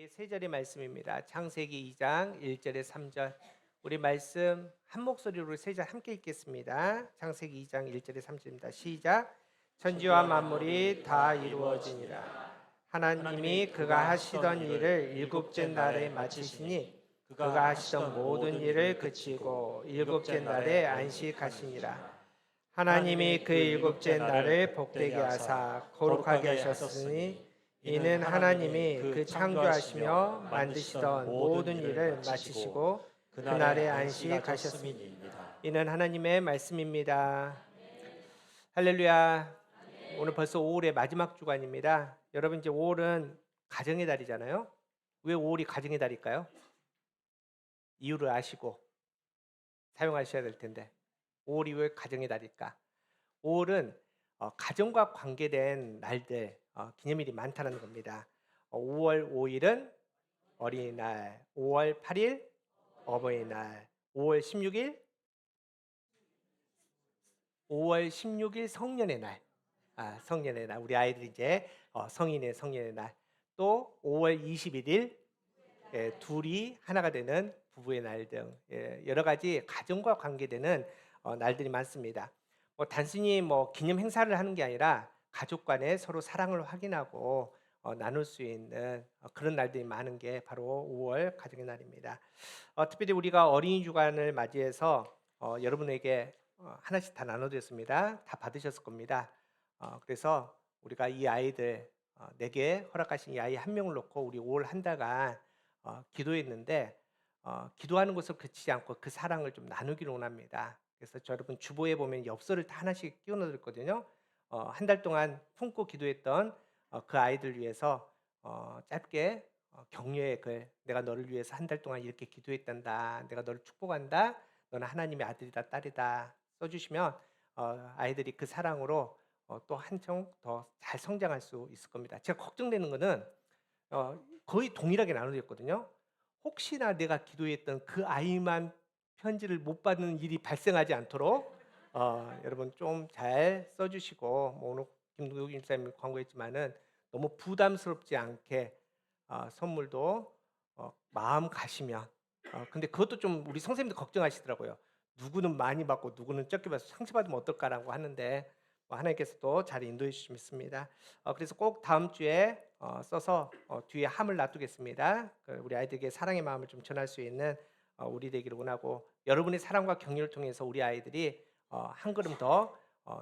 세 절의 말씀입니다. 창세기 2장 1절에 3절. 우리 말씀 한 목소리로 세 절 함께 읽겠습니다. 창세기 2장 1절에 3절입니다. 시작. 천지와 만물이 다 이루어지니라. 하나님이 그가 하시던 일을 일곱째 날에 마치시니 그가 하시던 모든 일을 그치고 일곱째 날에 안식하시니라. 하나님이 그 일곱째 날을 복되게 하사 거룩하게 하셨으니 이는 하나님이 그 창조하시며 만드시던 모든 일을 마치시고 그날에 안식하셨습니다. 이는 하나님의 말씀입니다. 할렐루야. 오늘 벌써 5월의 마지막 주간입니다. 여러분 이제 5월은 가정의 달이잖아요. 왜 5월이 가정의 달일까요? 이유를 아시고 사용하셔야 될 텐데 5월이 왜 가정의 달일까? 5월은 가정과 관계된 날들 기념일이 많다는 겁니다. 5월 5일은 어린이날, 5월 8일 어버이날, 5월 16일 5월 16일 성년의 날, 성년의 날 우리 아이들이 이제 성인의 성년의 날, 또 5월 21일 둘이 하나가 되는 부부의 날 등 여러 가지 가정과 관계되는 날들이 많습니다. 단순히 기념 행사를 하는 게 아니라 가족 간에 서로 사랑을 확인하고 나눌 수 있는 그런 날들이 많은 게 바로 5월 가정의 날입니다. 특별히 우리가 어린이 주간을 맞이해서 여러분에게 하나씩 다 나눠드렸습니다. 다 받으셨을 겁니다. 그래서 우리가 이 아이들 내게 허락하신 이 아이 한 명을 놓고 우리 5월 한 달간 기도했는데 기도하는 것을 그치지 않고 그 사랑을 좀 나누기를 원합니다. 그래서 저 여러분 주보에 보면 엽서를 다 하나씩 끼워 넣었거든요. 한 달 동안 품고 기도했던 그 아이들 위해서 짧게 격려의 글, 내가 너를 위해서 한 달 동안 이렇게 기도했단다, 내가 너를 축복한다, 너는 하나님의 아들이다 딸이다 써주시면 아이들이 그 사랑으로 또 한층 더 잘 성장할 수 있을 겁니다. 제가 걱정되는 거는 거의 동일하게 나눠졌거든요. 혹시나 내가 기도했던 그 아이만 편지를 못 받는 일이 발생하지 않도록 여러분 좀 잘 써주시고, 오늘 김동욱 임사님이 광고했지만은 너무 부담스럽지 않게 선물도 마음 가시면 근데 그것도 좀 우리 선생님도 걱정하시더라고요. 누구는 많이 받고 누구는 적게 받아서 상처받으면 어떨까라고 하는데 하나님께서도 잘 인도해 주시면 믿습니다. 그래서 꼭 다음 주에 써서 뒤에 함을 놔두겠습니다. 우리 아이들에게 사랑의 마음을 좀 전할 수 있는 우리 되기를 원하고, 여러분의 사랑과 격려를 통해서 우리 아이들이 한 걸음 더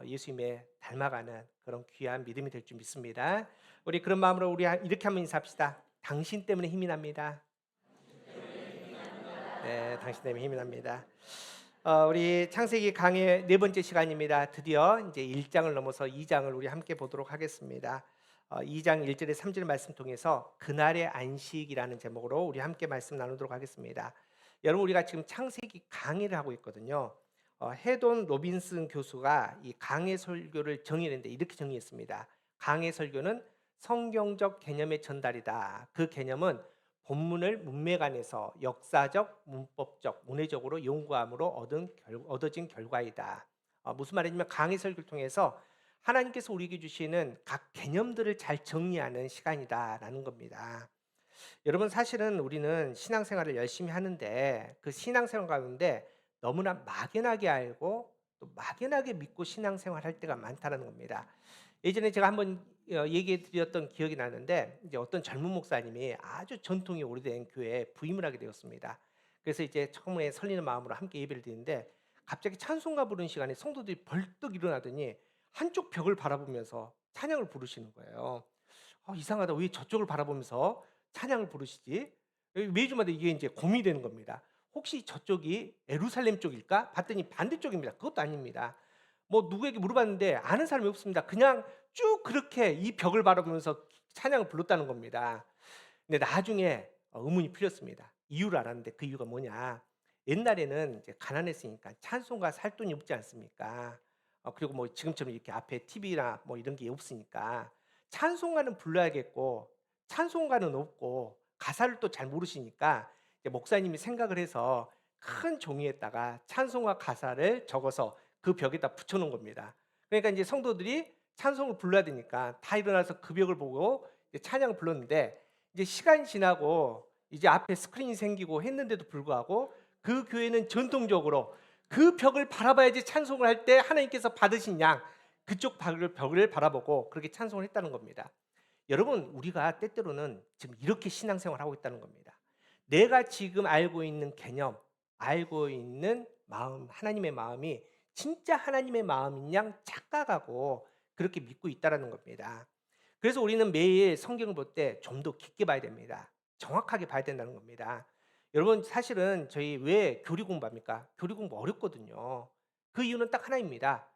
예수님의 닮아가는 그런 귀한 믿음이 될 줄 믿습니다. 우리 그런 마음으로 우리 이렇게 한번 인사합시다. 당신 때문에 힘이 납니다. 네, 당신 때문에 힘이 납니다. 우리 창세기 강의 네 번째 시간입니다. 드디어 이제 1장을 넘어서 2장을 우리 함께 보도록 하겠습니다. 2장 1절에 3절 말씀 통해서 그날의 안식이라는 제목으로 우리 함께 말씀 나누도록 하겠습니다. 여러분 우리가 지금 창세기 강의를 하고 있거든요. 헤돈 로빈슨 교수가 이 강해 설교를 정의했는데 이렇게 정의했습니다. 강해 설교는 성경적 개념의 전달이다. 그 개념은 본문을 문맥안에서 역사적, 문법적, 문해적으로 연구함으로 얻어진 결과이다. 무슨 말이냐면 강의 설교를 통해서 하나님께서 우리에게 주시는 각 개념들을 잘 정리하는 시간이다라는 겁니다. 여러분 사실은 우리는 신앙생활을 열심히 하는데 그 신앙생활 가운데 너무나 막연하게 알고 또 막연하게 믿고 신앙생활할 때가 많다는 겁니다. 예전에 제가 한번 얘기해 드렸던 기억이 나는데, 이제 어떤 젊은 목사님이 아주 전통이 오래된 교회에 부임을 하게 되었습니다. 그래서 이제 처음에 설리는 마음으로 함께 예배를 드리는데 갑자기 찬송가 부르는 시간에 성도들이 벌떡 일어나더니 한쪽 벽을 바라보면서 찬양을 부르시는 거예요. 이상하다. 왜 저쪽을 바라보면서 찬양을 부르시지? 매주마다 이게 이제 고민이 되는 겁니다. 혹시 저쪽이 예루살렘 쪽일까? 봤더니 반대쪽입니다. 그것도 아닙니다. 누구에게 물어봤는데 아는 사람이 없습니다. 그냥 쭉 그렇게 이 벽을 바라보면서 찬양을 불렀다는 겁니다. 근데 나중에 의문이 풀렸습니다. 이유를 알았는데 그 이유가 뭐냐? 옛날에는 이제 가난했으니까 찬송가 살 돈이 없지 않습니까? 그리고 지금처럼 이렇게 앞에 TV나 이런 게 없으니까 찬송가는 불러야겠고 찬송가는 없고 가사를 또 잘 모르시니까 이제 목사님이 생각을 해서 큰 종이에다가 찬송가 가사를 적어서 그 벽에다 붙여놓은 겁니다. 그러니까 이제 성도들이 찬송을 불러야 되니까 다 일어나서 그 벽을 보고 이제 찬양을 불렀는데, 이제 시간이 지나고 이제 앞에 스크린이 생기고 했는데도 불구하고 그 교회는 전통적으로 그 벽을 바라봐야지 찬송을 할 때 하나님께서 받으신 양 그쪽 벽을 바라보고 그렇게 찬송을 했다는 겁니다. 여러분, 우리가 때때로는 지금 이렇게 신앙생활을 하고 있다는 겁니다. 내가 지금 알고 있는 개념, 알고 있는 마음, 하나님의 마음이 진짜 하나님의 마음인 양 착각하고 그렇게 믿고 있다는 겁니다. 그래서 우리는 매일 성경을 볼 때 좀 더 깊게 봐야 됩니다. 정확하게 봐야 된다는 겁니다. 여러분, 사실은 저희 왜 교리 공부합니까? 교리 공부 어렵거든요. 그 이유는 딱 하나입니다.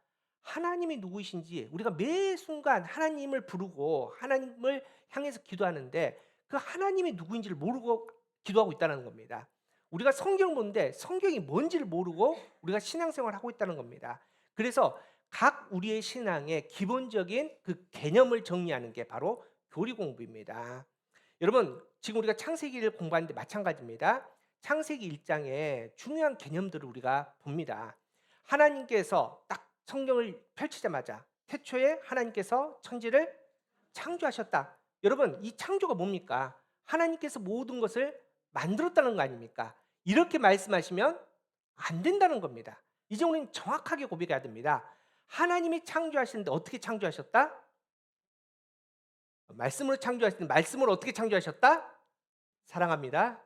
하나님이 누구이신지 우리가 매 순간 하나님을 부르고 하나님을 향해서 기도하는데 그 하나님이 누구인지를 모르고 기도하고 있다는 겁니다. 우리가 성경을 보는데 성경이 뭔지를 모르고 우리가 신앙생활을 하고 있다는 겁니다. 그래서 각 우리의 신앙의 기본적인 그 개념을 정리하는 게 바로 교리 공부입니다. 여러분, 지금 우리가 창세기를 공부하는데 마찬가지입니다. 창세기 1장에 중요한 개념들을 우리가 봅니다. 하나님께서 딱 성경을 펼치자마자 태초에 하나님께서 천지를 창조하셨다. 여러분, 이 창조가 뭡니까? 하나님께서 모든 것을 만들었다는 거 아닙니까? 이렇게 말씀하시면 안 된다는 겁니다. 이제 우리는 정확하게 고백해야 됩니다. 하나님이 창조하시는데 어떻게 창조하셨다? 말씀으로 창조하시는데 말씀으로 어떻게 창조하셨다? 사랑합니다.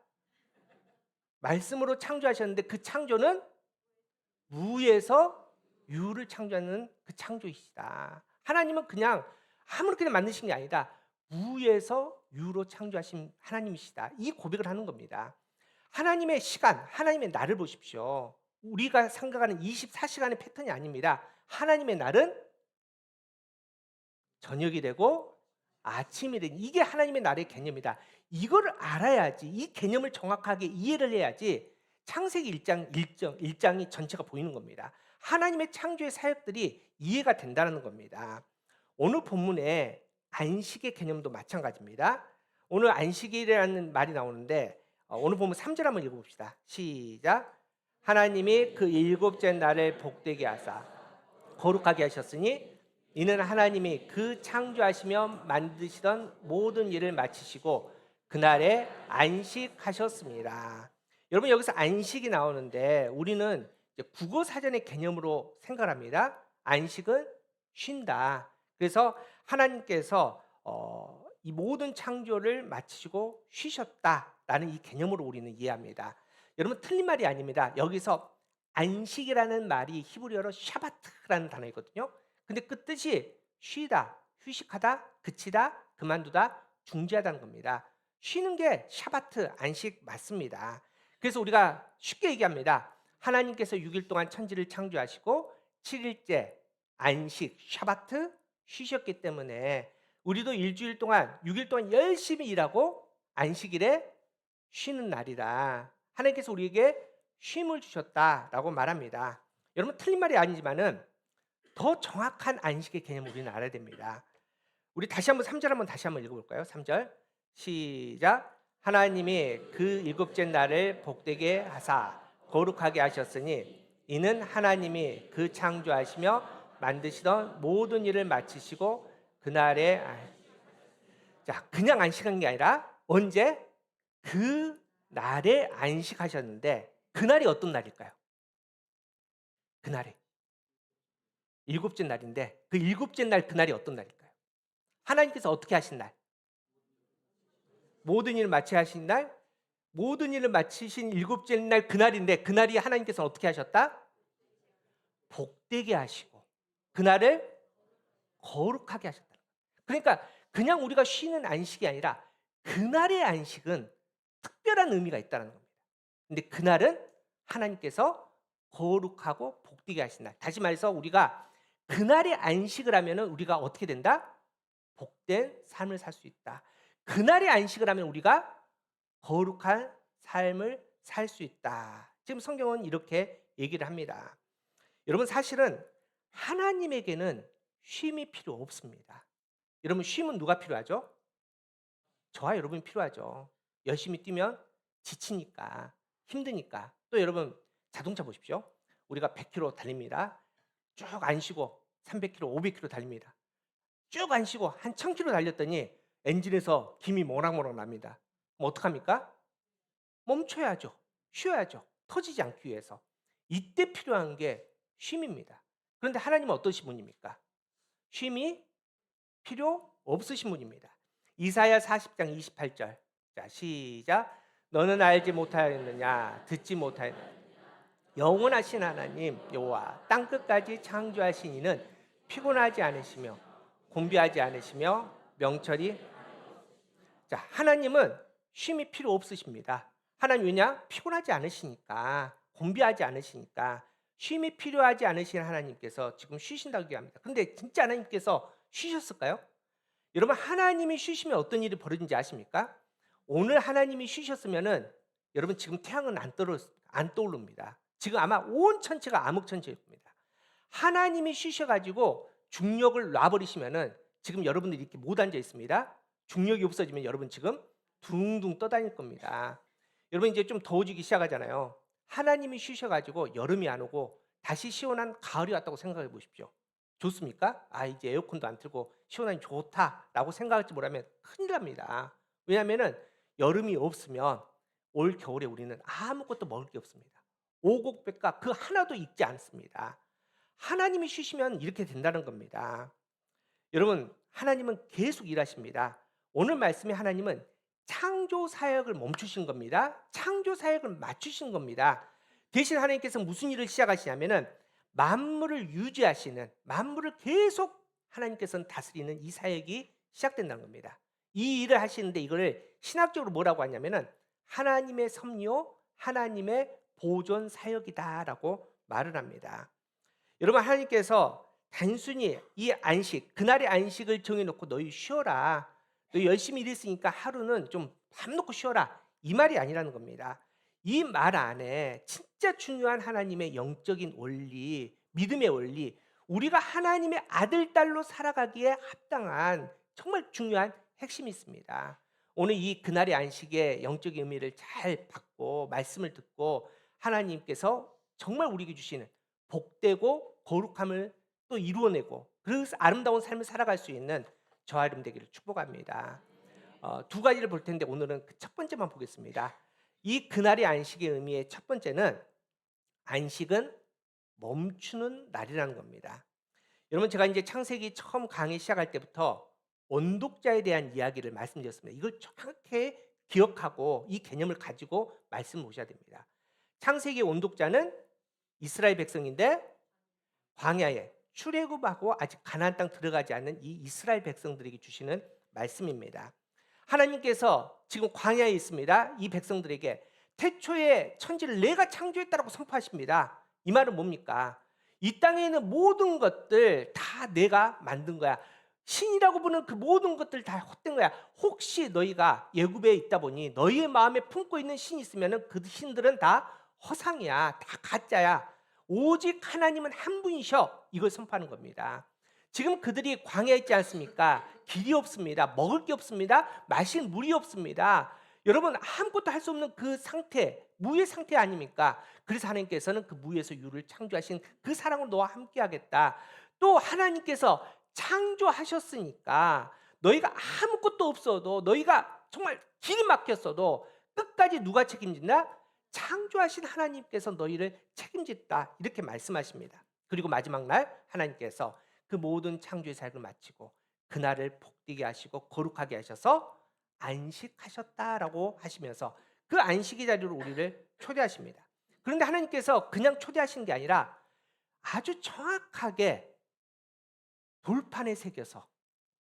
말씀으로 창조하셨는데 그 창조는 무에서 유를 창조하는 그 창조이시다. 하나님은 그냥 아무렇게나 만드신 게 아니다. 무에서 유로 창조하신 하나님이시다. 이 고백을 하는 겁니다. 하나님의 시간, 하나님의 날을 보십시오. 우리가 생각하는 24시간의 패턴이 아닙니다. 하나님의 날은 저녁이 되고 아침이 되는 이게 하나님의 날의 개념이다. 이거를 알아야지 이 개념을 정확하게 이해를 해야지 창세기 1장이 전체가 보이는 겁니다. 하나님의 창조의 사역들이 이해가 된다는 겁니다. 오늘 본문에 안식의 개념도 마찬가지입니다. 오늘 안식이라는 말이 나오는데 오늘 본문 3절 한번 읽어봅시다. 시작. 하나님이 그 일곱째 날을 복되게 하사 거룩하게 하셨으니 이는 하나님이 그 창조하시며 만드시던 모든 일을 마치시고 그날에 안식하셨습니다. 여러분, 여기서 안식이 나오는데 우리는 국어 사전의 개념으로 생각합니다. 안식은 쉰다. 그래서 하나님께서 이 모든 창조를 마치시고 쉬셨다라는 이 개념으로 우리는 이해합니다. 여러분, 틀린 말이 아닙니다. 여기서 안식이라는 말이 히브리어로 샤바트라는 단어이거든요. 근데 그 뜻이 쉬다, 휴식하다, 그치다, 그만두다, 중지하다는 겁니다. 쉬는 게 샤바트, 안식 맞습니다. 그래서 우리가 쉽게 얘기합니다. 하나님께서 6일 동안 천지를 창조하시고 7일째 안식, 샤바트 쉬셨기 때문에 우리도 일주일 동안 6일 동안 열심히 일하고 안식일에 쉬는 날이다. 하나님께서 우리에게 쉼을 주셨다라고 말합니다. 여러분, 틀린 말이 아니지만은 더 정확한 안식의 개념을 우리는 알아야 됩니다. 우리 다시 한번 3절 한번 다시 한번 읽어볼까요? 3절 시작. 하나님이 그 일곱째 날을 복되게 하사 거룩하게 하셨으니 이는 하나님이 그 창조하시며 만드시던 모든 일을 마치시고 그날에 자, 그냥 안식한 게 아니라 언제? 그 날에 안식하셨는데 그날이 어떤 날일까요? 그날이 일곱째 날인데 그 일곱째 날 그날이 어떤 날일까요? 하나님께서 어떻게 하신 날? 모든 일을 마치 하신 날, 모든 일을 마치신 일곱째 날 그날인데 그날이 하나님께서 어떻게 하셨다? 복되게 하시고 그날을 거룩하게 하셨다. 그러니까 그냥 우리가 쉬는 안식이 아니라 그날의 안식은 특별한 의미가 있다는 겁니다. 근데 그날은 하나님께서 거룩하고 복되게 하신 날. 다시 말해서 우리가 그날의 안식을 하면 우리가 어떻게 된다? 복된 삶을 살 수 있다. 그날의 안식을 하면 우리가 거룩한 삶을 살 수 있다. 지금 성경은 이렇게 얘기를 합니다. 여러분, 사실은 하나님에게는 쉼이 필요 없습니다. 여러분, 쉼은 누가 필요하죠? 저와 여러분이 필요하죠. 열심히 뛰면 지치니까, 힘드니까. 또 여러분, 자동차 보십시오. 우리가 100km 달립니다. 쭉 안 쉬고 300km, 500km 달립니다. 쭉 안 쉬고 한 1000km 달렸더니 엔진에서 김이 모락모락 납니다. 그럼 어떡합니까? 멈춰야죠. 쉬어야죠. 터지지 않기 위해서. 이때 필요한 게 쉼입니다. 그런데 하나님은 어떠신 분입니까? 쉼이 필요 없으신 분입니다. 이사야 40장 28절. 자, 시작. 너는 알지 못하였느냐? 듣지 못하였느냐? 영원하신 하나님 여호와 땅 끝까지 창조하신 이는 피곤하지 않으시며 곤비하지 않으시며 명철이. 자, 하나님은 쉼이 필요 없으십니다. 하나님 왜냐? 피곤하지 않으시니까, 곤비하지 않으시니까. 쉼이 필요하지 않으신 하나님께서 지금 쉬신다고 얘기합니다. 근데 진짜 하나님께서 쉬셨을까요? 여러분, 하나님이 쉬시면 어떤 일이 벌어진지 아십니까? 오늘 하나님이 쉬셨으면은 여러분 지금 태양은 안 떠오릅니다. 지금 아마 온 천체가 암흑천체일 겁니다. 하나님이 쉬셔가지고 중력을 놔버리시면은 지금 여러분들이 이렇게 못 앉아 있습니다. 중력이 없어지면 여러분 지금 둥둥 떠다닐 겁니다. 여러분 이제 좀 더워지기 시작하잖아요. 하나님이 쉬셔가지고 여름이 안 오고 다시 시원한 가을이 왔다고 생각해 보십시오. 좋습니까? 아, 이제 에어컨도 안 틀고 시원하니 좋다라고 생각할지 모르면 큰일 납니다. 왜냐하면은 여름이 없으면 올 겨울에 우리는 아무것도 먹을 게 없습니다. 오곡백과 그 하나도 익지 않습니다. 하나님이 쉬시면 이렇게 된다는 겁니다. 여러분, 하나님은 계속 일하십니다. 오늘 말씀에 하나님은 창조 사역을 멈추신 겁니다. 창조 사역을 맞추신 겁니다. 대신 하나님께서 무슨 일을 시작하시냐면은 만물을 유지하시는, 만물을 계속 하나님께서는 다스리는 이 사역이 시작된다는 겁니다. 이 일을 하시는데 이거를 신학적으로 뭐라고 하냐면은 하나님의 섭리요, 하나님의 보존 사역이다라고 말을 합니다. 여러분, 하나님께서 단순히 이 안식, 그날의 안식을 정해놓고 너희 쉬어라, 너희 열심히 일했으니까 하루는 좀 밥 놓고 쉬어라, 이 말이 아니라는 겁니다. 이 말 안에 진짜 중요한 하나님의 영적인 원리, 믿음의 원리, 우리가 하나님의 아들, 딸로 살아가기에 합당한 정말 중요한 핵심이 있습니다. 오늘 이 그날의 안식의 영적인 의미를 잘 받고 말씀을 듣고 하나님께서 정말 우리에게 주시는 복되고 거룩함을 또 이루어내고 그래서 아름다운 삶을 살아갈 수 있는 저와 여러분 되기를 축복합니다. 두 가지를 볼 텐데 오늘은 그 첫 번째만 보겠습니다. 이 그날의 안식의 의미의 첫 번째는 안식은 멈추는 날이라는 겁니다. 여러분, 제가 이제 창세기 처음 강의 시작할 때부터 언독자에 대한 이야기를 말씀드렸습니다. 이걸 정확히 기억하고 이 개념을 가지고 말씀 보셔야 됩니다. 창세기 언독자는 이스라엘 백성인데 광야에 출애굽하고 아직 가나안 땅 들어가지 않는 이 이스라엘 백성들에게 주시는 말씀입니다. 하나님께서 지금 광야에 있습니다. 이 백성들에게 태초에 천지를 내가 창조했다라고 선포하십니다. 이 말은 뭡니까? 이 땅에 있는 모든 것들 다 내가 만든 거야. 신이라고 부르는 그 모든 것들 다 헛된 거야. 혹시 너희가 애굽에 있다 보니 너희의 마음에 품고 있는 신이 있으면 그 신들은 다 허상이야, 다 가짜야. 오직 하나님은 한 분이셔. 이걸 선포하는 겁니다. 지금 그들이 광야에 있지 않습니까? 길이 없습니다. 먹을 게 없습니다. 마실 물이 없습니다. 여러분, 아무것도 할 수 없는 그 상태, 무의 상태 아닙니까? 그래서 하나님께서는 그 무에서 유를 창조하신 그 사랑으로 너와 함께 하겠다. 또 하나님께서 창조하셨으니까 너희가 아무것도 없어도, 너희가 정말 길이 막혔어도 끝까지 누가 책임진다? 창조하신 하나님께서 너희를 책임졌다, 이렇게 말씀하십니다. 그리고 마지막 날 하나님께서 그 모든 창조의 사역을 마치고 그날을 복되게 하시고 거룩하게 하셔서 안식하셨다라고 하시면서 그 안식의 자리로 우리를 초대하십니다. 그런데 하나님께서 그냥 초대하신 게 아니라 아주 정확하게 돌판에 새겨서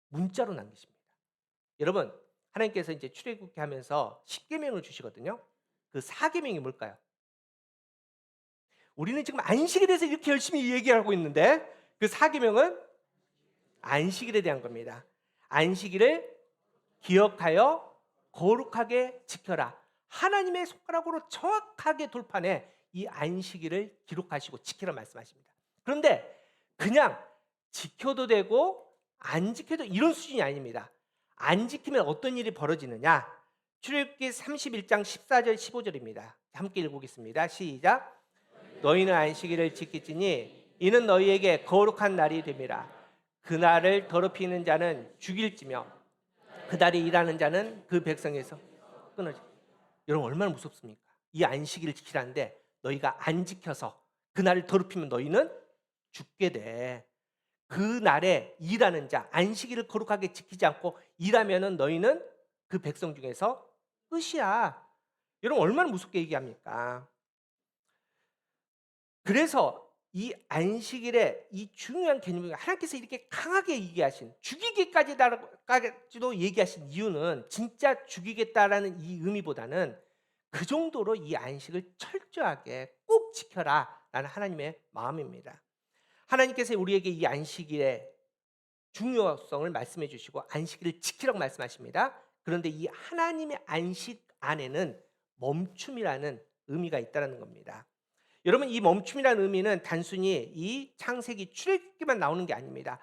문자로 남기십니다. 여러분, 하나님께서 이제 출애굽기 하면서 10계명을 주시거든요. 그 4계명이 뭘까요? 우리는 지금 안식에 대해서 이렇게 열심히 얘기하고 있는데 그 4계명은 안식일에 대한 겁니다. 안식일을 기억하여 거룩하게 지켜라. 하나님의 손가락으로 정확하게 돌판에 이 안식일을 기록하시고 지키라 말씀하십니다. 그런데 그냥 지켜도 되고 안 지켜도 이런 수준이 아닙니다. 안 지키면 어떤 일이 벌어지느냐? 출애굽기 31장 14절 15절입니다. 함께 읽어보겠습니다. 시작. 너희는 안식일을 지킬지니 이는 너희에게 거룩한 날이 됨이라. 그날을 더럽히는 자는 죽일지며 그날에 일하는 자는 그 백성에서 끊어지. 여러분 얼마나 무섭습니까? 이 안식일을 지키라는데 너희가 안 지켜서 그날을 더럽히면 너희는 죽게 돼. 그날에 일하는 자, 안식일을 거룩하게 지키지 않고 일하면은 너희는 그 백성 중에서 끝이야. 여러분 얼마나 무섭게 얘기합니까? 그래서 이 안식일의 이 중요한 개념을 하나님께서 이렇게 강하게 얘기하신, 죽이기까지도 얘기하신 이유는 진짜 죽이겠다라는 이 의미보다는 그 정도로 이 안식을 철저하게 꼭 지켜라라는 하나님의 마음입니다. 하나님께서 우리에게 이 안식일의 중요성을 말씀해 주시고 안식일을 지키라고 말씀하십니다. 그런데 이 하나님의 안식 안에는 멈춤이라는 의미가 있다는 겁니다. 여러분 이 멈춤이라는 의미는 단순히 이 창세기 출애굽기만 나오는 게 아닙니다.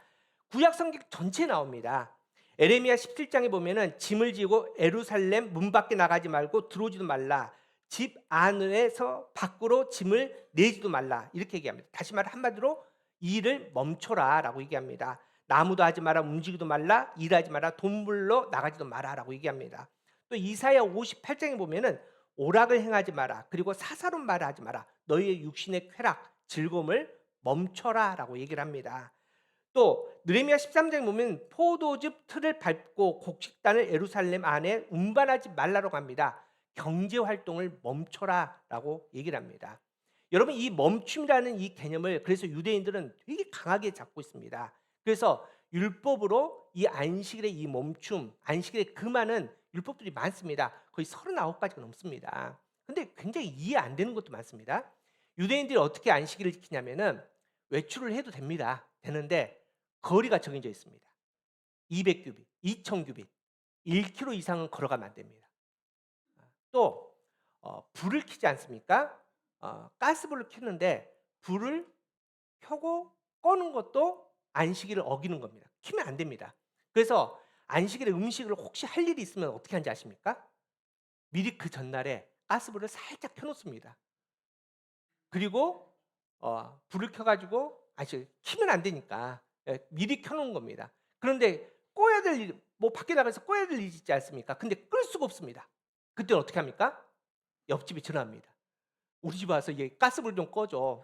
구약 성경 전체에 나옵니다. 에레미야 17장에 보면은 짐을 지고 예루살렘 문 밖에 나가지 말고 들어오지도 말라. 집 안에서 밖으로 짐을 내지도 말라. 이렇게 얘기합니다. 다시 말해 한마디로 이 일을 멈춰라라고 얘기합니다. 나무도 하지 마라, 움직이도 말라, 일하지 마라, 돈 벌러 나가지도 마라라고 얘기합니다. 또 이사야 58장에 보면은 오락을 행하지 마라. 그리고 사사로운 말을 하지 마라. 너희의 육신의 쾌락, 즐거움을 멈춰라라고 얘기를 합니다. 또 느헤미야 13장에 보면 포도즙 틀을 밟고 곡식단을 예루살렘 안에 운반하지 말라고 합니다. 경제 활동을 멈춰라라고 얘기를 합니다. 여러분 이 멈춤이라는 이 개념을 그래서 유대인들은 되게 강하게 잡고 있습니다. 그래서 율법으로 이 안식일의 이 멈춤, 안식일의 금하는 율법들이 많습니다. 거의 39가지가 넘습니다. 근데 굉장히 이해 안 되는 것도 많습니다. 유대인들이 어떻게 안식일을 지키냐면은 외출을 해도 됩니다. 되는데 거리가 정해져 있습니다. 200규빗, 2000규빗, 1km 이상은 걸어가면 안 됩니다. 또 불을 켜지 않습니까? 가스불을 켰는데 불을 켜고 꺼는 것도 안식일을 어기는 겁니다. 켜면 안 됩니다. 그래서 안식일에 음식을 혹시 할 일이 있으면 어떻게 하는지 아십니까? 미리 그 전날에 가스불을 살짝 켜놓습니다. 그리고 불을 켜가지고 켜면 안 되니까 미리 켜놓은 겁니다. 그런데 꺼야 될 일, 뭐 밖에 나가서 꺼야 될 일이 있지 않습니까? 근데 끌 수가 없습니다. 그때는 어떻게 합니까? 옆집에 전화합니다. 우리 집 와서 얘 가스불 좀 꺼줘.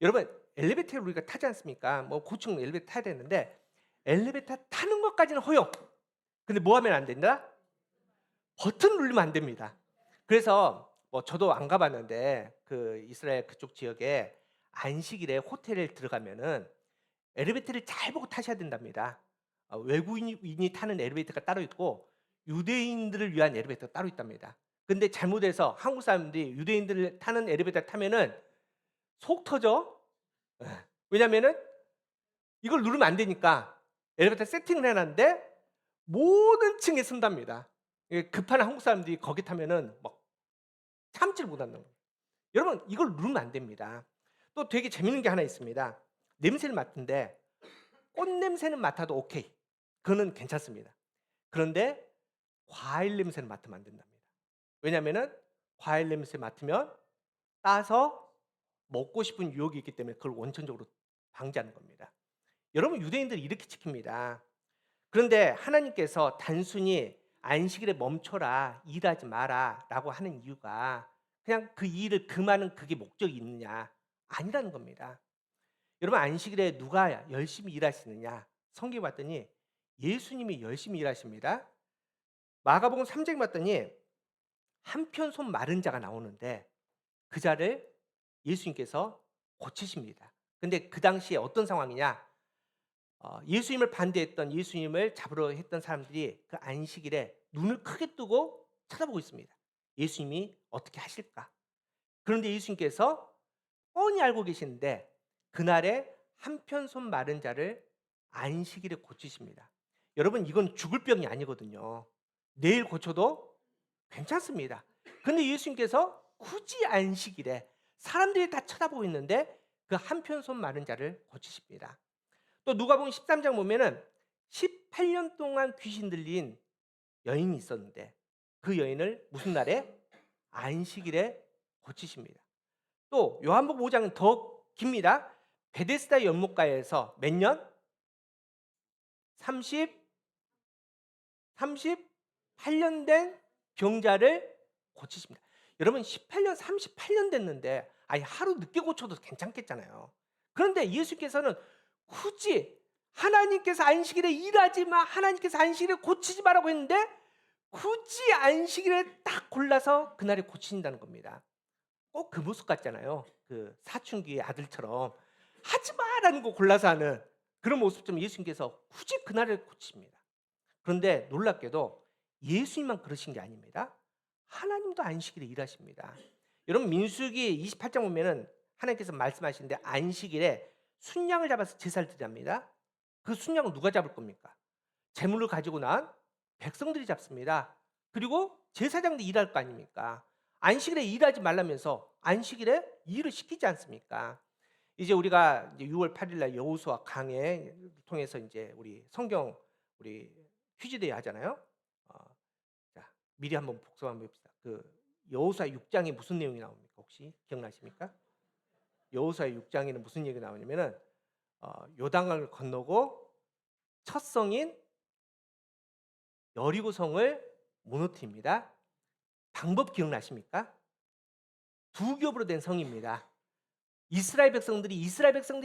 여러분 엘리베이터를 우리가 타지 않습니까? 뭐 고층 엘리베이터 타야 되는데 엘리베이터 타는 것까지는 허용. 근데 뭐 하면 안 된다? 버튼 누르면 안 됩니다. 그래서 뭐 저도 안 가봤는데 그 이스라엘 그쪽 지역에 안식일에 호텔에 들어가면은 엘리베이터를 잘 보고 타셔야 된답니다. 외국인이 타는 엘리베이터가 따로 있고 유대인들을 위한 엘리베이터가 따로 있답니다. 근데 잘못해서 한국 사람들이 유대인들을 타는 엘리베이터 타면은 속 터져. 예. 왜냐면은 이걸 누르면 안 되니까 엘리베이터 세팅을 해놨는데 모든 층에 쓴답니다. 급한 한국 사람들이 거기 타면은 막 참지를 못한다는 거예요. 여러분 이걸 누르면 안 됩니다. 또 되게 재밌는 게 하나 있습니다. 냄새를 맡는데 꽃 냄새는 맡아도 오케이. 그거는 괜찮습니다. 그런데 과일 냄새를 맡으면 안 된답니다. 왜냐면은 과일 냄새 맡으면 따서 먹고 싶은 유혹이 있기 때문에 그걸 원천적으로 방지하는 겁니다. 여러분 유대인들이 이렇게 지킵니다. 그런데 하나님께서 단순히 안식일에 멈춰라, 일하지 마라라고 하는 이유가 그냥 그 일을 금하는 그게 목적이 있느냐? 아니라는 겁니다. 여러분 안식일에 누가 열심히 일하시느냐? 성경에 봤더니 예수님이 열심히 일하십니다. 마가복음 3장에 봤더니 한편 손 마른 자가 나오는데 그 자를 예수님께서 고치십니다. 근데 그 당시에 어떤 상황이냐? 예수님을 반대했던 예수님을 잡으러 했던 사람들이 그 안식일에 눈을 크게 뜨고 쳐다보고 있습니다. 예수님이 어떻게 하실까? 그런데 예수님께서 뻔히 알고 계시는데 그날에 한편 손 마른 자를 안식일에 고치십니다. 여러분 이건 죽을 병이 아니거든요. 내일 고쳐도 괜찮습니다. 근데 예수님께서 굳이 안식일에 사람들이 다 쳐다보고 있는데 그 한편 손 마른 자를 고치십니다. 또 누가복음 13장 보면은 18년 동안 귀신 들린 여인이 있었는데 그 여인을 무슨 날에? 안식일에 고치십니다. 또 요한복음 5장은 더 깁니다. 베데스다 연못가에서 몇 년? 30 38년 된 병자를 고치십니다. 여러분 18년, 38년 됐는데 아니 하루 늦게 고쳐도 괜찮겠잖아요. 그런데 예수께서는 굳이 하나님께서 안식일에 일하지 마, 하나님께서 안식일에 고치지 마라고 했는데 굳이 안식일에 딱 골라서 그날에 고친다는 겁니다. 꼭 그 모습 같잖아요. 그 사춘기의 아들처럼 하지 마라는 거 골라서 하는 그런 모습 좀 예수님께서 굳이 그날에 고치십니다. 그런데 놀랍게도 예수님만 그러신 게 아닙니다. 하나님도 안식일에 일하십니다. 여러분 민수기 28장 보면은 하나님께서 말씀하시는데 안식일에 순양을 잡아서 제사를 드립니다. 그 순양을 누가 잡을 겁니까? 제물을 가지고 난 백성들이 잡습니다. 그리고 제사장도 일할 거 아닙니까? 안식일에 일하지 말라면서 안식일에 일을 시키지 않습니까? 이제 우리가 이제 6월 8일 날 여호수아 강해 통해서 이제 우리 성경 우리 휴지데이 하잖아요. 자, 미리 한번 복습 한번 해봅시다. 그 여호수아 6장에 무슨 내용이 나옵니까? 혹시 기억나십니까? 여호수아 6장에는 무슨 얘기가 나오냐면은 요단강을 건너고 첫 성인 여리고성을 무너뜨립니다. 방법 기억나십니까? 두 겹으로 된 성입니다. 이스라엘 백성들이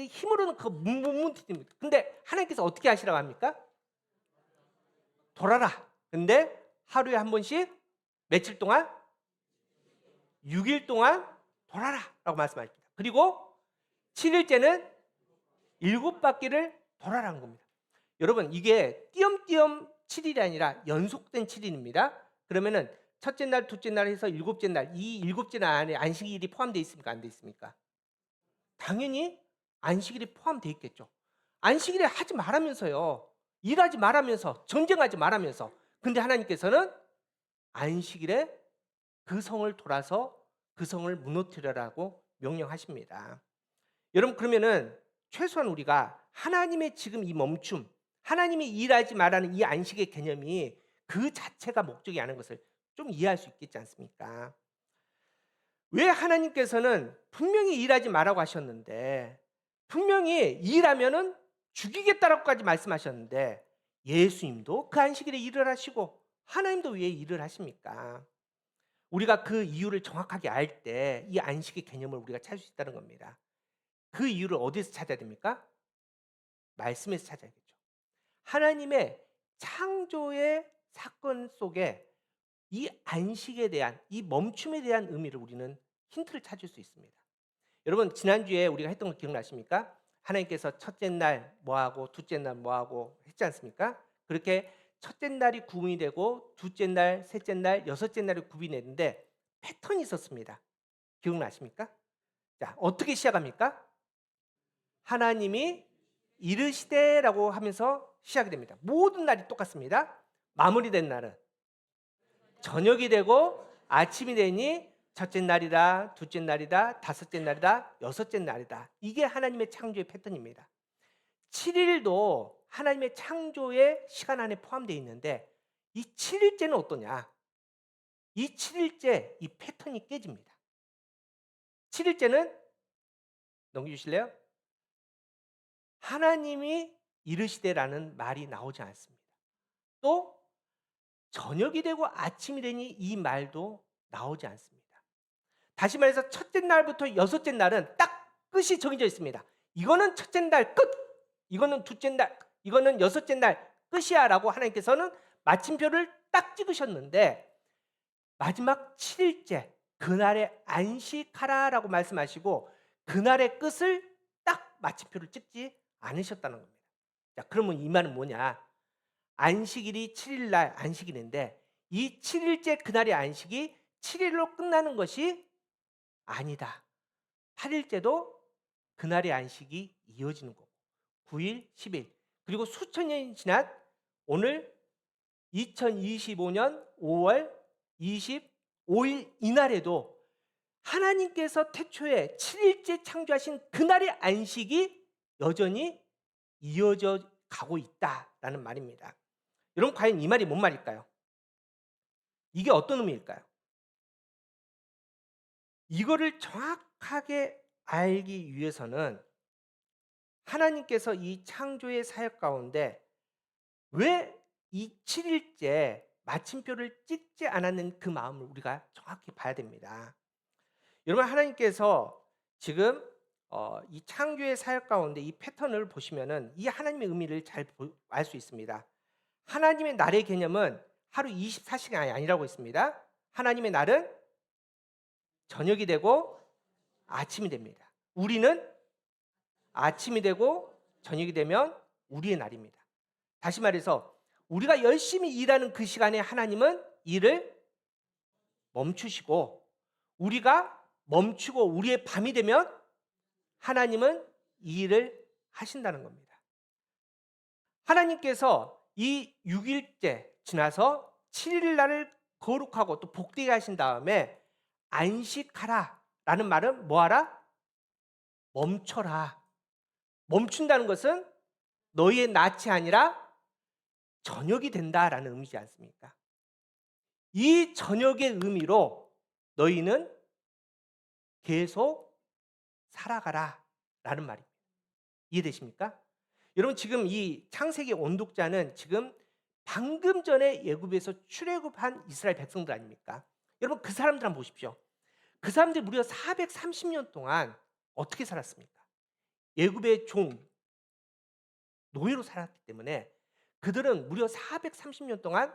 힘으로는 그 못 무너뜨립니다. 근데 하나님께서 어떻게 하시라고 합니까? 돌아라. 근데 하루에 한 번씩 며칠 동안 6일 동안 돌아라라고 말씀하십니다. 그리고 7일째는 7바퀴를 돌아라는 겁니다. 여러분 이게 띄엄띄엄 7일이 아니라 연속된 7일입니다. 그러면은 첫째 날, 둘째 날 해서 일곱째 날, 이 일곱째 날 안에 안식일이 포함되어 있습니까? 안 되어 있습니까? 당연히 안식일이 포함되어 있겠죠. 안식일에 하지 말라면서요. 일하지 말라면서 전쟁하지 말라면서. 근데 하나님께서는 안식일에 그 성을 돌아서 그 성을 무너뜨려라고 명령하십니다. 여러분 그러면은 최소한 우리가 하나님의 지금 이 멈춤, 하나님이 일하지 말라는 이 안식의 개념이 그 자체가 목적이 아닌 것을 좀 이해할 수 있겠지 않습니까? 왜 하나님께서는 분명히 일하지 말라고 하셨는데 분명히 일하면은 죽이겠다라고까지 말씀하셨는데 예수님도 그 안식일에 일을 하시고 하나님도 왜 일을 하십니까? 우리가 그 이유를 정확하게 알 때 이 안식의 개념을 우리가 찾을 수 있다는 겁니다. 그 이유를 어디서 찾아야 됩니까? 말씀에서 찾아야겠죠. 하나님의 창조의 사건 속에 이 안식에 대한 이 멈춤에 대한 의미를 우리는 힌트를 찾을 수 있습니다. 여러분 지난주에 우리가 했던 거 기억나십니까? 하나님께서 첫째 날 뭐하고 둘째 날 뭐하고 했지 않습니까? 그렇게 첫째 날이 구분이 되고 둘째 날, 셋째 날, 여섯째 날이 구분이 되는데 패턴이 있었습니다. 기억나십니까? 자, 어떻게 시작합니까? 하나님이 이르시되라고 하면서 시작이 됩니다. 모든 날이 똑같습니다. 마무리된 날은 저녁이 되고 아침이 되니 첫째 날이다, 둘째 날이다, 다섯째 날이다, 여섯째 날이다. 이게 하나님의 창조의 패턴입니다. 7일도 하나님의 창조의 시간 안에 포함되어 있는데 이 7일째는 어떠냐? 이 7일째 이 패턴이 깨집니다. 7일째는 넘겨주실래요? 하나님이 이르시되라는 말이 나오지 않습니다. 또 저녁이 되고 아침이 되니 이 말도 나오지 않습니다. 다시 말해서 첫째 날부터 여섯째 날은 딱 끝이 정해져 있습니다. 이거는 첫째 날 끝, 이거는 둘째 날, 이거는 여섯째 날 끝이야라고 하나님께서는 마침표를 딱 찍으셨는데 마지막 7일째 그날에 안식하라라고 말씀하시고 그날의 끝을 딱 마침표를 찍지 않으셨다는 겁니다. 자, 그러면 이 말은 뭐냐? 안식일이 7일 날 안식일인데 이 7일째 그날의 안식이 7일로 끝나는 것이 아니다. 8일째도 그날의 안식이 이어지는 거고 9일, 10일 그리고 수천 년이 지난 오늘 2025년 5월 25일 이날에도 하나님께서 태초에 7일째 창조하신 그날의 안식이 여전히 이어져 가고 있다라는 말입니다. 여러분 과연 이 말이 뭔 말일까요? 이게 어떤 의미일까요? 이거를 정확하게 알기 위해서는 하나님께서 이 창조의 사역 가운데 왜 이 7일째 마침표를 찍지 않았는 그 마음을 우리가 정확히 봐야 됩니다. 여러분, 하나님께서 지금 이 창조의 사역 가운데 이 패턴을 보시면은 이 하나님의 의미를 잘 알 수 있습니다. 하나님의 날의 개념은 하루 24시간이 아니라고 했습니다. 하나님의 날은 저녁이 되고 아침이 됩니다. 우리는 아침이 되고 저녁이 되면 우리의 날입니다. 다시 말해서 우리가 열심히 일하는 그 시간에 하나님은 일을 멈추시고, 우리가 멈추고 우리의 밤이 되면 하나님은 이 일을 하신다는 겁니다. 하나님께서 이 6일째 지나서 7일 날을 거룩하고 또 복되게 하신 다음에 안식하라 라는 말은 뭐하라? 멈춰라. 멈춘다는 것은 너희의 낮이 아니라 저녁이 된다라는 의미지 않습니까? 이 저녁의 의미로 너희는 계속 살아가라 라는 말입니다. 이해되십니까? 여러분, 지금 이 창세기 원독자는 지금 방금 전에 애굽에서 출애굽한 이스라엘 백성들 아닙니까? 여러분, 그 사람들 한번 보십시오. 그 사람들이 무려 430년 동안 어떻게 살았습니까? 애굽의 종, 노예로 살았기 때문에 그들은 무려 430년 동안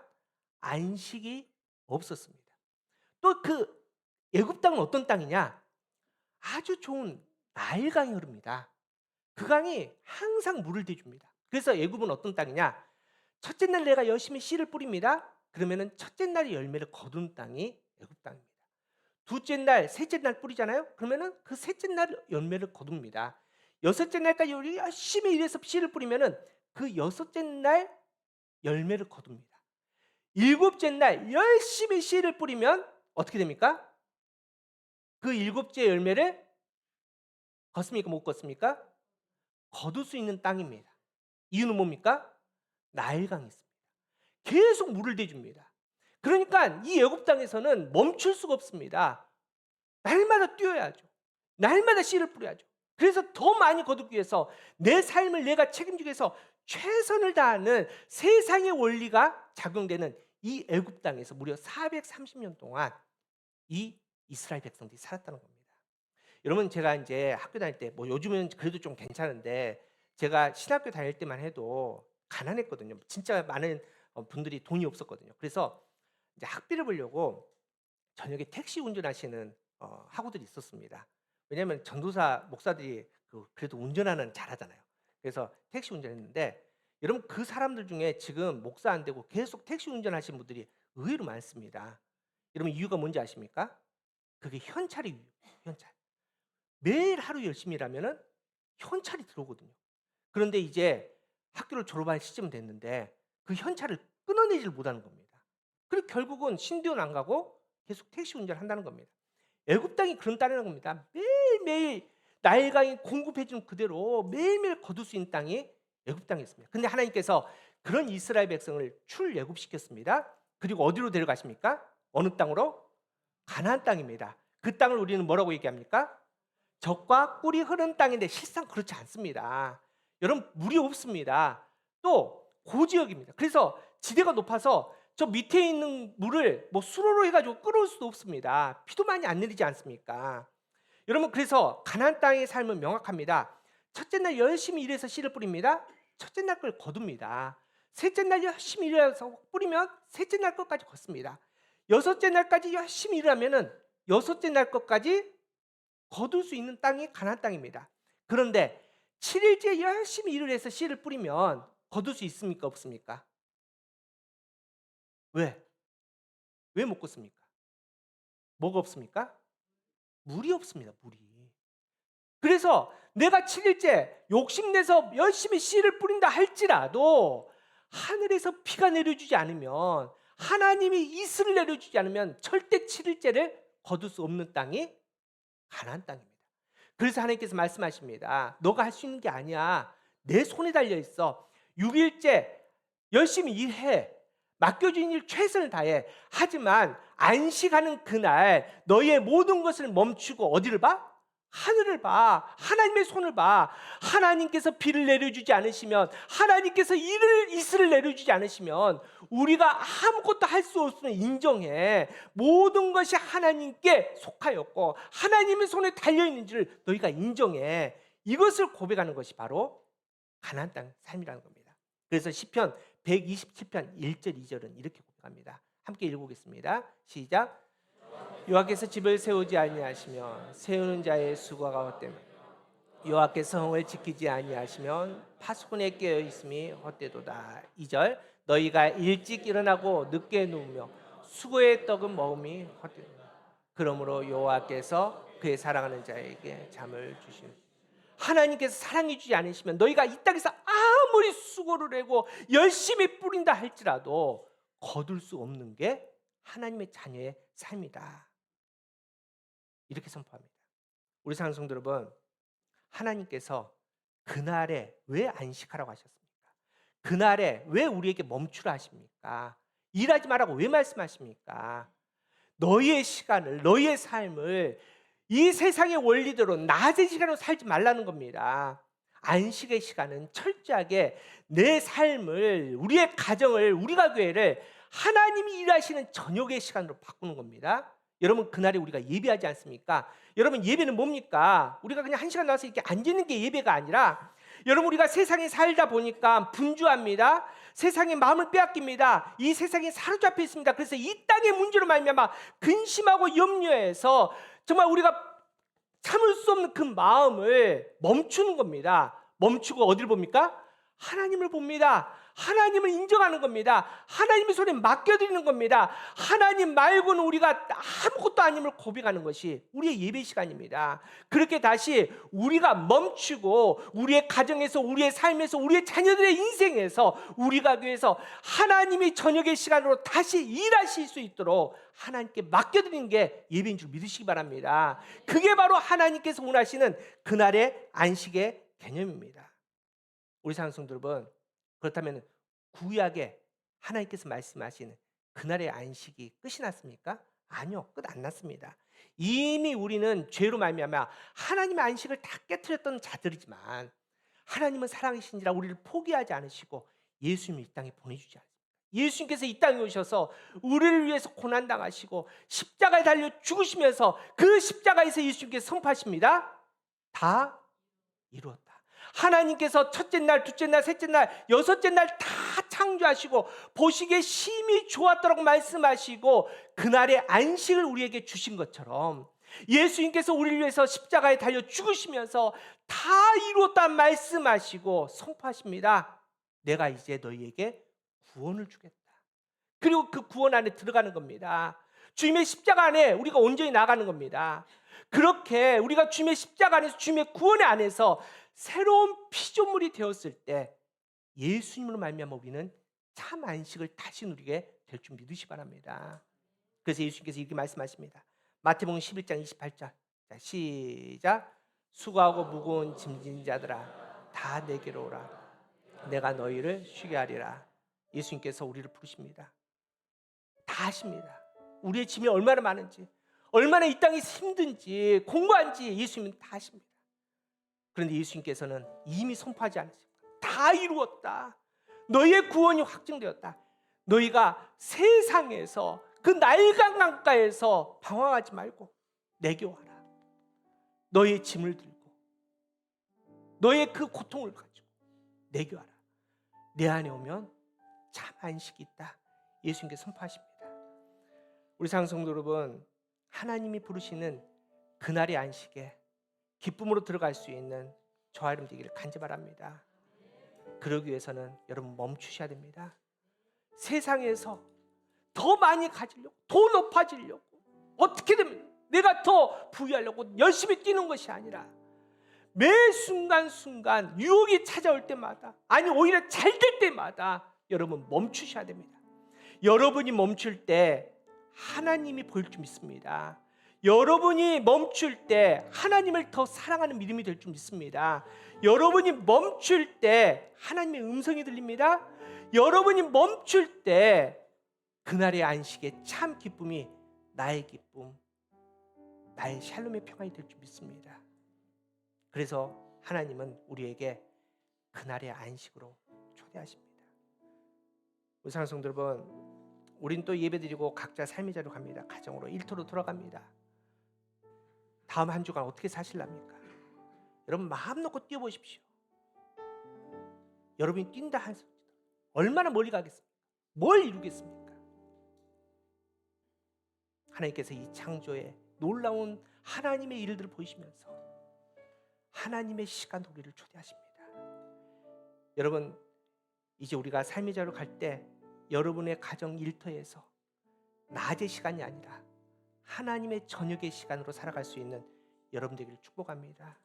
안식이 없었습니다. 또 그 애굽 땅은 어떤 땅이냐? 아주 좋은 나일강이 흐릅니다. 그 강이 항상 물을 대줍니다. 그래서 애굽은 어떤 땅이냐? 첫째 날 내가 열심히 씨를 뿌립니다. 그러면은 첫째 날 열매를 거둔 땅이 애굽 땅입니다. 둘째 날, 셋째 날 뿌리잖아요. 그러면은 그 셋째 날 열매를 거둡니다. 여섯째 날까지 열심히 일해서 씨를 뿌리면은 그 여섯째 날 열매를 거둡니다. 일곱째 날 열심히 씨를 뿌리면 어떻게 됩니까? 그 일곱째 열매를 걷습니까? 못 걷습니까? 거둘 수 있는 땅입니다. 이유는 뭡니까? 나일강이 있습니다. 계속 물을 대줍니다. 그러니까 이 애굽 땅에서는 멈출 수가 없습니다. 날마다 뛰어야죠. 날마다 씨를 뿌려야죠. 그래서 더 많이 거두기 위해서 내 삶을 내가 책임지기 위해서 최선을 다하는 세상의 원리가 작용되는 이 애굽 땅에서 무려 430년 동안 이 이스라엘 백성들이 살았다는 겁니다. 여러분, 제가 이제 학교 다닐 때 뭐 요즘은 그래도 좀 괜찮은데 제가 신학교 다닐 때만 해도 가난했거든요. 진짜 많은 분들이 돈이 없었거든요. 그래서 이제 학비를 벌려고 저녁에 택시 운전하시는 학우들이 있었습니다. 왜냐하면 전도사 목사들이 그래도 운전하는 잘하잖아요. 그래서 택시 운전했는데 여러분, 그 사람들 중에 지금 목사 안 되고 계속 택시 운전하시는 분들이 의외로 많습니다. 여러분, 이유가 뭔지 아십니까? 그게 현찰이 현찰. 매일 하루 열심히 일하면은 현찰이 들어오거든요. 그런데 이제 학교를 졸업할 시점 됐는데 그 현찰을 끊어내질 못하는 겁니다. 그리고 결국은 신대원 안 가고 계속 택시 운전을 한다는 겁니다. 애굽 땅이 그런 땅이라는 겁니다. 매일매일 나일강이 공급해 주는 그대로 매일매일 거둘 수 있는 땅이 애굽 땅이 있습니다. 근데 하나님께서 그런 이스라엘 백성을 출애굽시켰습니다. 그리고 어디로 데려가십니까? 어느 땅으로? 가나안 땅입니다. 그 땅을 우리는 뭐라고 얘기합니까? 젖과 꿀이 흐르는 땅인데 실상 그렇지 않습니다. 여러분, 물이 없습니다. 또 고지역입니다. 그래서 지대가 높아서 저 밑에 있는 물을 뭐 수로로 해가지고 끌어올 수도 없습니다. 비도 많이 안 내리지 않습니까? 여러분, 그래서 가나안 땅의 삶은 명확합니다. 첫째 날 열심히 일해서 씨를 뿌립니다. 첫째 날 걸 거둡니다. 셋째 날 열심히 일해서 뿌리면 셋째 날 것까지 걷습니다. 여섯째 날까지 열심히 일하면은 여섯째 날 것까지 거둘 수 있는 땅이 가나안 땅입니다. 그런데 7일째 열심히 일을 해서 씨를 뿌리면 거둘 수 있습니까? 없습니까? 왜? 왜 못 걷습니까? 뭐가 없습니까? 물이 없습니다. 물이. 그래서 내가 7일째 욕심내서 열심히 씨를 뿌린다 할지라도 하늘에서 비가 내려주지 않으면, 하나님이 이슬을 내려주지 않으면 절대 7일째를 거둘 수 없는 땅이 가나안 땅입니다. 그래서 하나님께서 말씀하십니다. 너가 할 수 있는 게 아니야. 내 손에 달려 있어. 6일째 열심히 일해. 맡겨진 일 최선을 다해. 하지만 안식하는 그날 너희의 모든 것을 멈추고 어디를 봐? 하늘을 봐. 하나님의 손을 봐. 하나님께서 비를 내려주지 않으시면, 하나님께서 이슬을 내려주지 않으시면 우리가 아무것도 할 수 없음을 인정해. 모든 것이 하나님께 속하였고 하나님의 손에 달려있는지를 너희가 인정해. 이것을 고백하는 것이 바로 가나안 땅 삶이라는 겁니다. 그래서 시편 127편 1절 2절은 이렇게 고백합니다. 함께 읽어보겠습니다. 시작. 여호와께서 집을 세우지 아니하시면 세우는 자의 수고가 헛되며 여호와께서 성을 지키지 아니하시면 파수꾼에 깨어 있음이 헛되도다. 2절. 너희가 일찍 일어나고 늦게 누우며 수고의 떡은 먹음이 헛되도다. 그러므로 여호와께서 그의 사랑하는 자에게 잠을 주시는, 하나님께서 사랑해 주지 않으시면 너희가 이 땅에서 아무리 수고를 하고 열심히 뿌린다 할지라도 거둘 수 없는 게 하나님의 자녀의 삶이다. 이렇게 선포합니다. 우리 사랑하는 성도 여러분, 하나님께서 그날에 왜 안식하라고 하셨습니까? 그날에 왜 우리에게 멈추라 하십니까? 일하지 말라고 왜 말씀하십니까? 너희의 시간을, 너희의 삶을 이 세상의 원리대로 낮의 시간으로 살지 말라는 겁니다. 안식의 시간은 철저하게 내 삶을, 우리의 가정을, 우리가 교회를 하나님이 일하시는 저녁의 시간으로 바꾸는 겁니다. 여러분, 그날에 우리가 예배하지 않습니까? 여러분, 예배는 뭡니까? 우리가 그냥 한 시간 나와서 이렇게 앉는 게 예배가 아니라, 여러분, 우리가 세상에 살다 보니까 분주합니다. 세상에 마음을 빼앗깁니다. 이 세상에 사로잡혀 있습니다. 그래서 이 땅의 문제로 말미암아 근심하고 염려해서 정말 우리가 참을 수 없는 그 마음을 멈추는 겁니다. 멈추고 어디를 봅니까? 하나님을 봅니다. 하나님을 인정하는 겁니다. 하나님의 손에 맡겨드리는 겁니다. 하나님 말고는 우리가 아무것도 아님을 고백하는 것이 우리의 예배 시간입니다. 그렇게 다시 우리가 멈추고 우리의 가정에서, 우리의 삶에서, 우리의 자녀들의 인생에서, 우리가 교회에서 하나님이 저녁의 시간으로 다시 일하실 수 있도록 하나님께 맡겨드리는 게 예배인 줄 믿으시기 바랍니다. 그게 바로 하나님께서 원하시는 그날의 안식의 개념입니다. 우리 사랑하는 성도 여러분, 그렇다면 구약에 하나님께서 말씀하시는 그날의 안식이 끝이 났습니까? 아니요, 끝 안 났습니다. 이미 우리는 죄로 말미암아 하나님의 안식을 다 깨트렸던 자들이지만 하나님은 사랑이신지라 우리를 포기하지 않으시고 예수님을 이 땅에 보내주지 않습니다. 예수님께서 이 땅에 오셔서 우리를 위해서 고난당하시고 십자가에 달려 죽으시면서 그 십자가에서 예수님께서 선포하십니다. 다 이루었다. 하나님께서 첫째 날, 둘째 날, 셋째 날, 여섯째 날 다 창조하시고 보시기에 심히 좋았다고 말씀하시고 그날의 안식을 우리에게 주신 것처럼 예수님께서 우리를 위해서 십자가에 달려 죽으시면서 다 이루었다 말씀하시고 선포하십니다. 내가 이제 너희에게 구원을 주겠다. 그리고 그 구원 안에 들어가는 겁니다. 주님의 십자가 안에 우리가 온전히 나가는 겁니다. 그렇게 우리가 주님의 십자가 안에서, 주님의 구원 안에서 새로운 피조물이 되었을 때 예수님으로 말미암아 우리는 참 안식을 다시 누리게 될 줄 믿으시 바랍니다. 그래서 예수님께서 이렇게 말씀하십니다. 마태복음 11장 28절. 자, 시작. 수고하고 무거운 짐진 자들아 다 내게로 오라. 내가 너희를 쉬게 하리라. 예수님께서 우리를 부르십니다. 다 하십니다. 우리의 짐이 얼마나 많은지, 얼마나 이 땅이 힘든지, 공고한지 예수님은 다 하십니다. 그런데 예수님께서는 이미 선포하지 않으십니까? 다 이루었다. 너희의 구원이 확증되었다. 너희가 세상에서 그 낡은 강가에서 방황하지 말고 내게 와라. 너희의 짐을 들고 너희의 그 고통을 가지고 내게 와라. 내 안에 오면 참 안식이 있다. 예수님께서 선포하십니다. 우리 사랑하는 성도 여러분, 하나님이 부르시는 그날의 안식에 기쁨으로 들어갈 수 있는 저와 여러분 되기를 간절히 바랍니다. 그러기 위해서는 여러분 멈추셔야 됩니다. 세상에서 더 많이 가지려고, 더 높아지려고, 어떻게든 내가 더 부유하려고 열심히 뛰는 것이 아니라 매 순간순간 유혹이 찾아올 때마다, 아니 오히려 잘 될 때마다 여러분 멈추셔야 됩니다. 여러분이 멈출 때 하나님이 보일 줄 믿습니다. 여러분이 멈출 때 하나님을 더 사랑하는 믿음이 될 줄 믿습니다. 여러분이 멈출 때 하나님의 음성이 들립니다. 여러분이 멈출 때 그날의 안식의 참 기쁨이 나의 기쁨, 나의 샬롬의 평안이 될 줄 믿습니다. 그래서 하나님은 우리에게 그날의 안식으로 초대하십니다. 우리 사랑하는 성도 여러분, 우린 또 예배드리고 각자 삶의 자리로 갑니다. 가정으로 일터로 돌아갑니다. 다음 한 주간 어떻게 사실랍니까? 여러분 마음 놓고 뛰어보십시오. 여러분이 뛴다 해서 얼마나 멀리 가겠습니까? 뭘 이루겠습니까? 하나님께서 이 창조의 놀라운 하나님의 일들을 보이시면서 하나님의 시간 우리를 초대하십니다. 여러분, 이제 우리가 삶의 자리로 갈 때 여러분의 가정 일터에서 낮의 시간이 아니라 하나님의 저녁의 시간으로 살아갈 수 있는 여러분 되기를 축복합니다.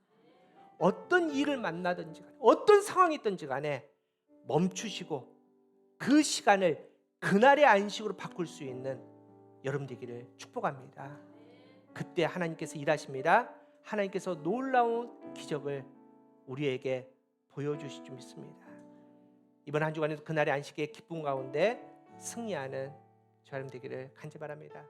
어떤 일을 만나든지 간에 어떤 상황이 있든지 간에 멈추시고 그 시간을 그날의 안식으로 바꿀 수 있는 여러분 되기를 축복합니다. 그때 하나님께서 일하십니다. 하나님께서 놀라운 기적을 우리에게 보여주실 줄 믿습니다. 이번 한 주간에도 그날의 안식의 기쁨 가운데 승리하는 저 여러분 되기를 간절히 바랍니다.